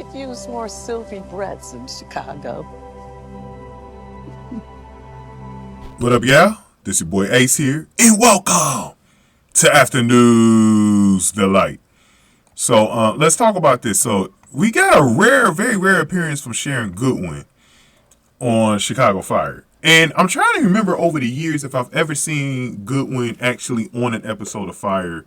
could use more Sylvie breads in Chicago. What up, y'all? This your boy Ace here, and welcome to Afternoons Delight. So let's talk about this. So we got a very rare appearance from Sharon Goodwin on Chicago Fire. And I'm trying to remember over the years if I've ever seen Goodwin actually on an episode of Fire,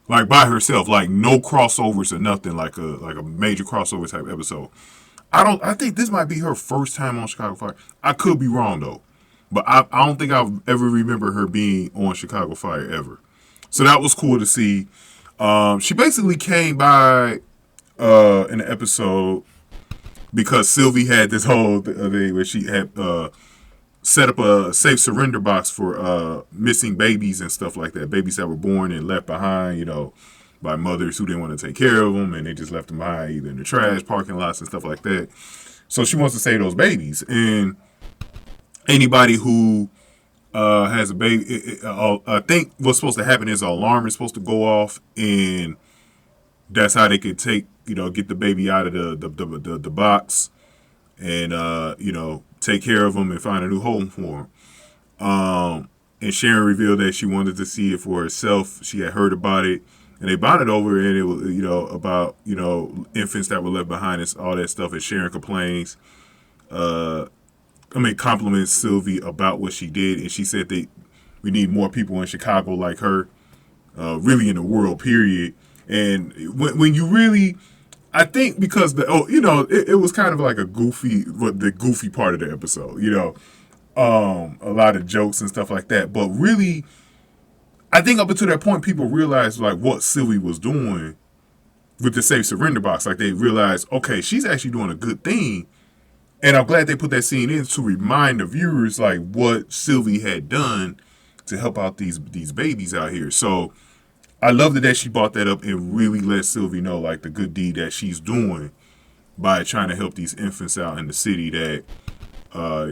like by herself, like no crossovers or nothing, like a major crossover type episode. I think this might be her first time on Chicago Fire. I could be wrong though, but I don't think I've ever remember her being on Chicago Fire ever. So that was cool to see. She basically came by in the episode because Sylvie had this whole thing where she had set up a safe surrender box for missing babies and stuff like that. Babies that were born and left behind, you know, by mothers who didn't want to take care of them, and they just left them behind either in the trash, parking lots, and stuff like that. So she wants to save those babies. And anybody who has a baby, I think what's supposed to happen is an alarm is supposed to go off, and that's how they could take, you know, get the baby out of the box and, you know, take care of them and find a new home for them. And Sharon revealed that she wanted to see it for herself. She had heard about it, and they bonded over it, and it was, you know, about, you know, infants that were left behind and all that stuff. And Sharon complains, compliments Sylvie about what she did, and she said that we need more people in Chicago like her, really in the world, period. And when you really, I think because it was kind of like the goofy part of the episode, you know, a lot of jokes and stuff like that. But really, I think up until that point, people realized like what Sylvie was doing with the safe surrender box. Like they realized, okay, she's actually doing a good thing. And I'm glad they put that scene in to remind the viewers like what Sylvie had done to help out these babies out here. So I love that she brought that up and really let Sylvie know like the good deed that she's doing by trying to help these infants out in the city that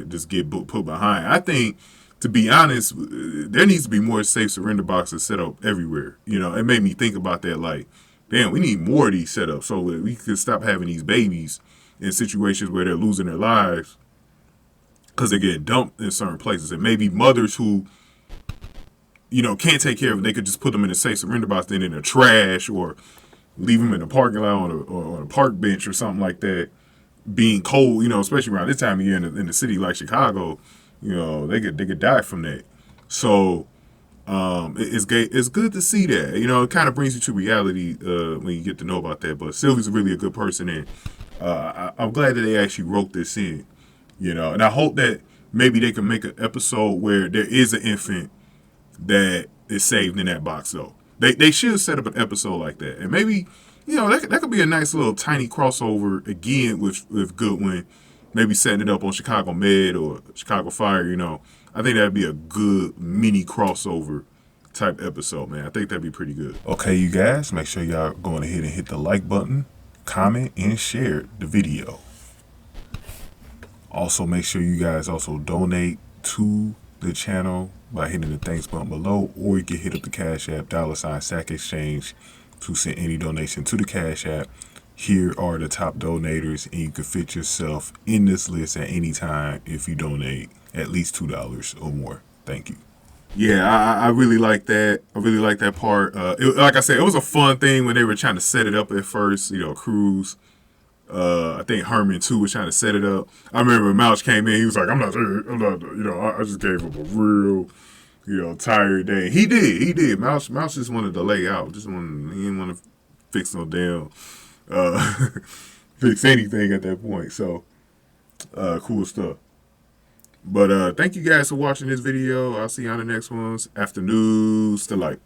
just get put behind. I think, to be honest, there needs to be more safe surrender boxes set up everywhere. You know, it made me think about that. Like, damn, we need more of these set up so that we can stop having these babies in situations where they're losing their lives because they're getting dumped in certain places. And maybe mothers who, you know, can't take care of it, they could just put them in a safe surrender box, then in the trash, or leave them in the parking lot or on a park bench or something like that. Being cold, you know, especially around this time of year in the city like Chicago, you know, they could die from that. So it's good to see that. You know, it kind of brings you to reality when you get to know about that. But Sylvie's really a good person, and I'm glad that they actually wrote this in. You know, and I hope that maybe they can make an episode where there is an infant that is saved in that box, though. They should set up an episode like that, and maybe, you know, that could be a nice little tiny crossover again with Goodwin, maybe setting it up on Chicago Med or Chicago Fire. You know, I think that'd be a good mini crossover type episode, man. I think that'd be pretty good. Okay, you guys, make sure y'all going ahead and hit the like button, comment, and share the video. Also, make sure you guys also donate to the channel by hitting the thanks button below, or you can hit up the Cash App, $SAC Exchange, to send any donation to the Cash App. Here are the top donators, and you can fit yourself in this list at any time if you donate at least $2 or more. Thank you. Yeah, I really like that. I really like that part. Like I said, it was a fun thing when they were trying to set it up at first. You know, Cruz. I think Herrmann too was trying to set it up. I remember when Mouch came in, he was like, I'm not, you know, I just gave him a real, you know, tired day. He did. Mouch just wanted to lay out. He didn't want to fix no damn, fix anything at that point. So, cool stuff. But thank you guys for watching this video. I'll see you on the next ones. Afternoons Delight.